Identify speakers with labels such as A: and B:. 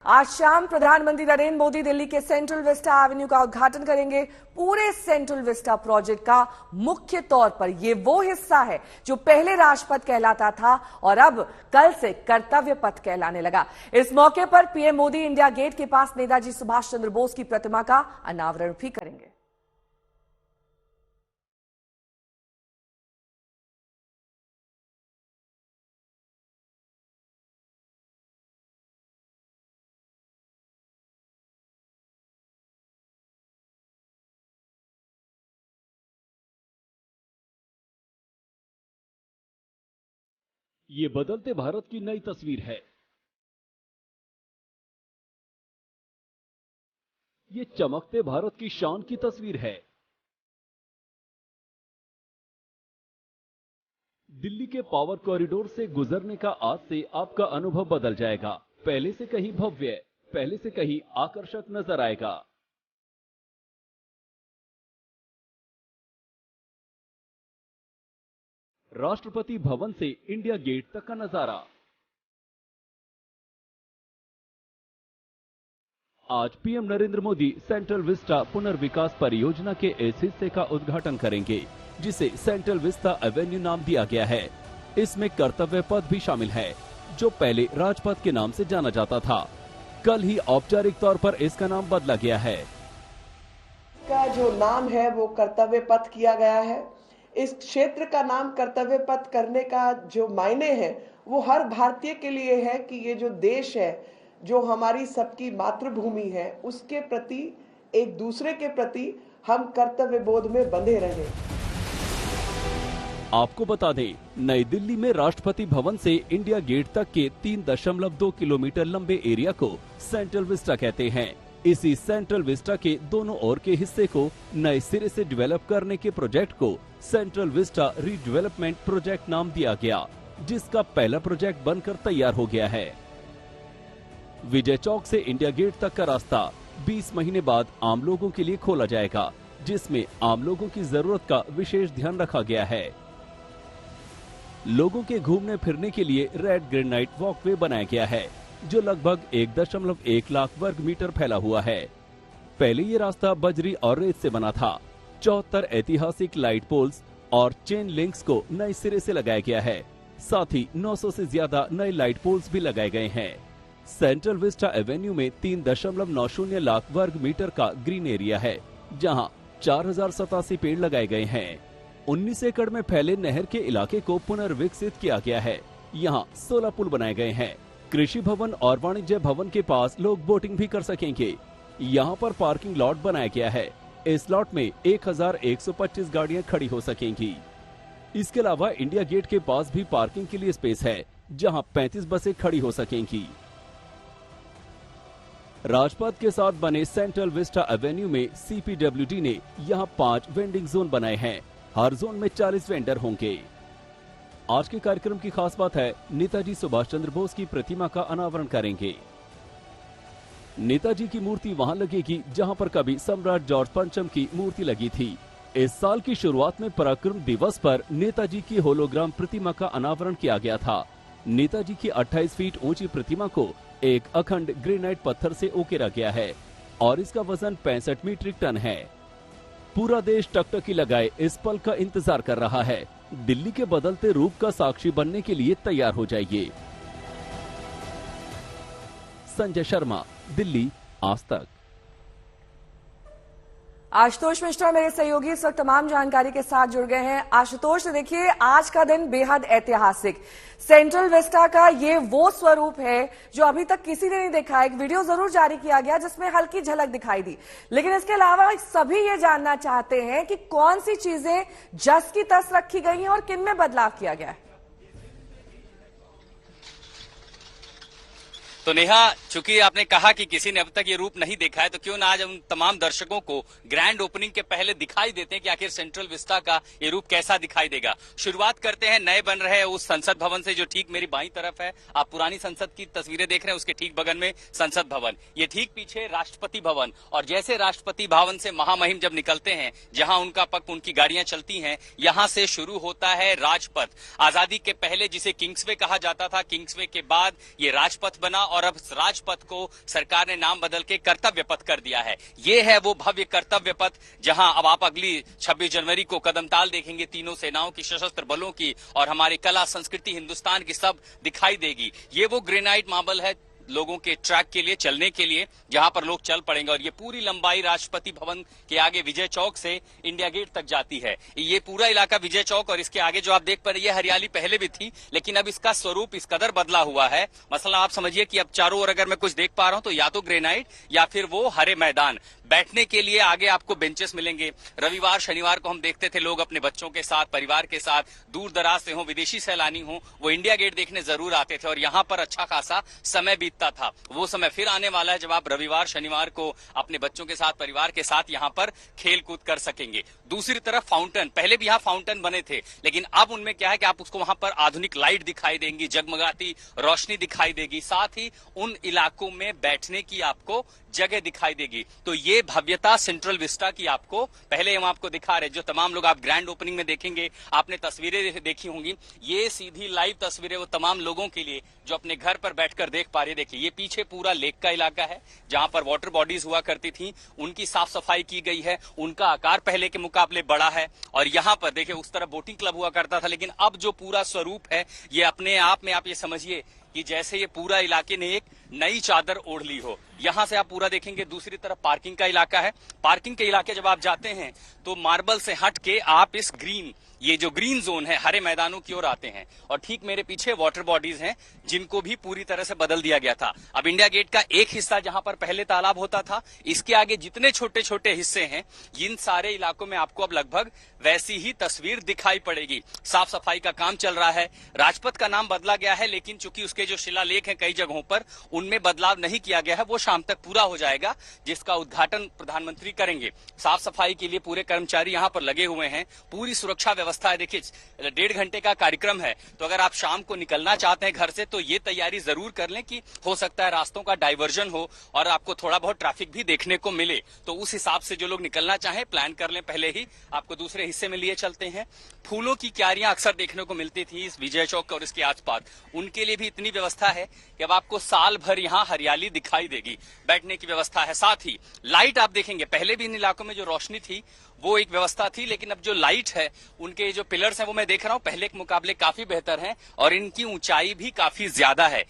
A: आज शाम प्रधानमंत्री नरेंद्र मोदी दिल्ली के सेंट्रल विस्टा एवेन्यू का उद्घाटन करेंगे। पूरे सेंट्रल विस्टा प्रोजेक्ट का मुख्य तौर पर यह वो हिस्सा है जो पहले राजपथ कहलाता था और अब कल से कर्तव्य पथ कहलाने लगा। इस मौके पर पीएम मोदी इंडिया गेट के पास नेताजी सुभाष चंद्र बोस की प्रतिमा का अनावरण भी करेंगे।
B: ये बदलते भारत की नई तस्वीर है। ये चमकते भारत की शान की तस्वीर है। दिल्ली के पावर कॉरिडोर से गुजरने का आज से आपका अनुभव बदल जाएगा। पहले से कहीं भव्य, पहले से कहीं आकर्षक नजर आएगा। राष्ट्रपति भवन से इंडिया गेट तक का नजारा। आज PM Narendra Modi central Vista पुनर्विकास परियोजना के इस हिस्से का उद्घाटन करेंगे, जिसे सेंट्रल विस्टा एवेन्यू नाम दिया गया है। इसमें कर्तव्य पथ भी शामिल है, जो पहले राजपथ के नाम से जाना जाता था। कल ही औपचारिक तौर पर इसका नाम बदला गया है।
C: का जो नाम है वो कर्तव्य पथ किया गया है। इस क्षेत्र का नाम कर्तव्य पथ करने का जो मायने है वो हर भारतीय के लिए है कि ये जो देश है, जो हमारी सबकी मातृभूमि है, उसके प्रति, एक दूसरे के प्रति हम कर्तव्य बोध में बंधे रहें।
B: आपको बता दें, नई दिल्ली में राष्ट्रपति भवन से इंडिया गेट तक के 3.2 किलोमीटर लंबे एरिया को सेंट्रल विस्टा कहते हैं। इसी सेंट्रल विस्टा के दोनों ओर के हिस्से को नए सिरे से डेवलप करने के प्रोजेक्ट को सेंट्रल विस्टा रीडेवलपमेंट प्रोजेक्ट नाम दिया गया, जिसका पहला प्रोजेक्ट बनकर तैयार हो गया है। विजय चौक से इंडिया गेट तक का रास्ता 20 महीने बाद आम लोगों के लिए खोला जाएगा, जिसमें आम लोगों की जरूरत का विशेष ध्यान रखा गया है। लोगों के घूमने फिरने के लिए रेड ग्रेनाइट वॉकवे बनाया गया है, जो लगभग 1.1 लाख वर्ग मीटर फैला हुआ है। पहले ये रास्ता बजरी और रेत से बना था। 74 ऐतिहासिक लाइट पोल्स और चेन लिंक्स को नए सिरे से लगाया गया है। साथ ही 900 से ज्यादा नए लाइट पोल्स भी लगाए गए हैं। सेंट्रल विस्टा एवेन्यू में 3.90 लाख वर्ग मीटर का ग्रीन एरिया है, जहां 4087 पेड़ लगाए गए हैं। 19 एकड़ में फैले नहर के इलाके को पुनर्विकसित किया गया है। यहाँ 16 पुल बनाए गए हैं। कृषि भवन और वाणिज्य भवन के पास लोग बोटिंग भी कर सकेंगे। यहाँ पर पार्किंग लॉट बनाया गया है। इस लॉट में 1125 गाड़ियाँ खड़ी हो सकेंगी। इसके अलावा इंडिया गेट के पास भी पार्किंग के लिए स्पेस है, जहाँ 35 बसें खड़ी हो सकेंगी। राजपथ के साथ बने सेंट्रल विस्टा एवेन्यू में CPWD ने यहाँ 5 वेंडिंग जोन बनाए हैं। हर जोन में 40 वेंडर होंगे। आज के कार्यक्रम की खास बात है, नेताजी सुभाष चंद्र बोस की प्रतिमा का अनावरण करेंगे। नेताजी की मूर्ति वहां लगेगी जहां पर कभी सम्राट जॉर्ज पंचम की मूर्ति लगी थी। इस साल की शुरुआत में पराक्रम दिवस पर नेताजी की होलोग्राम प्रतिमा का अनावरण किया गया था। नेताजी की 28 फीट ऊंची प्रतिमा को एक अखंड ग्रेनाइट पत्थर से उकेरा गया है और इसका वजन 65 मीट्रिक टन है। पूरा देश टकटकी लगाए इस पल का इंतजार कर रहा है। दिल्ली के बदलते रूप का साक्षी बनने के लिए तैयार हो जाइए। संजय शर्मा, दिल्ली, आज तक।
A: आशुतोष मिश्रा मेरे सहयोगी इस वक्त तमाम जानकारी के साथ जुड़ गए हैं। आशुतोष, देखिए आज का दिन बेहद ऐतिहासिक। सेंट्रल विस्टा का ये वो स्वरूप है जो अभी तक किसी ने नहीं देखा। एक वीडियो जरूर जारी किया गया जिसमें हल्की झलक दिखाई दी, लेकिन इसके अलावा सभी ये जानना चाहते हैं कि कौन सी चीजें जस की तस रखी गई हैं और किन में बदलाव किया गया है।
D: तो नेहा, चूंकि आपने कहा कि किसी ने अब तक ये रूप नहीं देखा है, तो क्यों ना आज हम तमाम दर्शकों को ग्रैंड ओपनिंग के पहले दिखाई देते हैं कि आखिर सेंट्रल विस्टा का ये रूप कैसा दिखाई देगा। शुरुआत करते हैं नए बन रहे उस संसद भवन से जो ठीक मेरी बाईं तरफ है। आप पुरानी संसद की तस्वीरें देख रहे हैं, उसके ठीक बगल में संसद भवन, ये ठीक पीछे राष्ट्रपति भवन। और जैसे राष्ट्रपति भवन से महामहिम जब निकलते हैं, जहां उनका पक्ष, उनकी गाड़ियां चलती हैं, यहां से शुरू होता है राजपथ। आजादी के पहले जिसे किंग्सवे कहा जाता था, किंग्सवे के बाद ये राजपथ बना और अब राजपथ को सरकार ने नाम बदल के कर्तव्य पथ कर दिया है। ये है वो भव्य कर्तव्य पथ जहां अब आप अगली 26 जनवरी को कदमताल देखेंगे, तीनों सेनाओं की, सशस्त्र बलों की और हमारी कला संस्कृति हिंदुस्तान की सब दिखाई देगी। ये वो ग्रेनाइट मार्बल है लोगों के ट्रैक के लिए, चलने के लिए, जहां पर लोग चल पड़ेंगे। और ये पूरी लंबाई राष्ट्रपति भवन के आगे विजय चौक से इंडिया गेट तक जाती है। ये पूरा इलाका विजय चौक और इसके आगे जो आप देख पा रहे हैं, हरियाली पहले भी थी, लेकिन अब इसका स्वरूप इस कदर बदला हुआ है। मसला आप समझिए कि अब चारों ओर अगर मैं कुछ देख पा रहा हूं तो या तो ग्रेनाइट या फिर वो हरे मैदान। बैठने के लिए आगे आपको बेंचेस मिलेंगे। रविवार शनिवार को हम देखते थे लोग अपने बच्चों के साथ, परिवार के साथ, दूर दराज से हो, विदेशी सैलानी हो, वो इंडिया गेट देखने जरूर आते थे और यहाँ पर अच्छा खासा समय बीतता था। वो समय फिर आने वाला है जब आप रविवार शनिवार को अपने बच्चों के साथ, परिवार के साथ यहाँ पर खेल कूद कर सकेंगे। दूसरी तरफ फाउंटेन, पहले भी यहाँ फाउंटेन बने थे, लेकिन अब उनमें क्या है कि आप उसको वहां पर आधुनिक लाइट दिखाई देंगी, जगमगाती रोशनी दिखाई देगी, साथ ही उन इलाकों में बैठने की आपको जगह दिखाई देगी। तो ये भव्यता सेंट्रल विस्टा की आपको पहले हम आपको दिखा रहे, जो तमाम लोग आप ग्रैंड ओपनिंग में देखेंगे, आपने तस्वीरें देखी होंगी, ये सीधी लाइव तस्वीरें वो तमाम लोगों के लिए जो अपने घर पर बैठकर देख पा रहे। देखिए ये पीछे पूरा लेक का इलाका है जहां पर वाटर बॉडीज हुआ करती थी, उनकी साफ सफाई की गई है, उनका आकार पहले के मुकाबले बड़ा है। और यहाँ पर देखिए उस तरफ बोटिंग क्लब हुआ करता था, लेकिन अब जो पूरा स्वरूप है ये अपने आप में आप ये समझिए कि जैसे ये पूरा इलाके ने एक नई चादर ओढ़ ली हो। यहां से आप पूरा देखेंगे, दूसरी तरफ पार्किंग का इलाका है। पार्किंग के इलाके जब आप जाते हैं तो मार्बल से हट के आप इस ग्रीन, ये जो ग्रीन जोन है, हरे मैदानों की ओर आते हैं। और ठीक मेरे पीछे वाटर बॉडीज हैं जिनको भी पूरी तरह से बदल दिया गया था। अब इंडिया गेट का एक हिस्सा जहां पर पहले तालाब होता था, इसके आगे जितने छोटे छोटे हिस्से हैं, इन सारे इलाकों में आपको अब लगभग वैसी ही तस्वीर दिखाई पड़ेगी। साफ सफाई का काम चल रहा है। राजपथ का नाम बदला गया है, लेकिन चूंकि उसके जो शिलालेख हैं कई जगहों पर, उनमें बदलाव नहीं किया गया है। वो शाम तक पूरा हो जाएगा, जिसका उद्घाटन प्रधानमंत्री करेंगे। साफ सफाई के लिए पूरे कर्मचारी यहां पर लगे हुए हैं, पूरी सुरक्षा व्यवस्था है। देखिए 1.5 घंटे का कार्यक्रम है, तो अगर आप शाम को निकलना चाहते हैं घर से तो ये तैयारी जरूर कर लें कि हो सकता है रास्तों का डाइवर्जन हो और आपको थोड़ा बहुत ट्रैफिक भी देखने को मिले। तो उस हिसाब से जो लोग निकलना चाहें प्लान कर लें पहले ही। आपको दूसरे हिस्से में लिए चलते हैं। फूलों की क्यारियां अक्सर देखने को मिलती थी इस विजय चौक और इसके आसपास, उनके लिए भी इतनी व्यवस्था है कि अब आपको साल भर यहाँ हरियाली दिखाई देगी। बैठने की व्यवस्था है, साथ ही लाइट आप देखेंगे। पहले भी इन इलाकों में जो रोशनी थी वो एक व्यवस्था थी, लेकिन अब जो लाइट है, उनके जो पिलर्स हैं वो मैं देख रहा हूं पहले के मुकाबले काफी बेहतर हैं और इनकी ऊंचाई भी काफी ज्यादा है।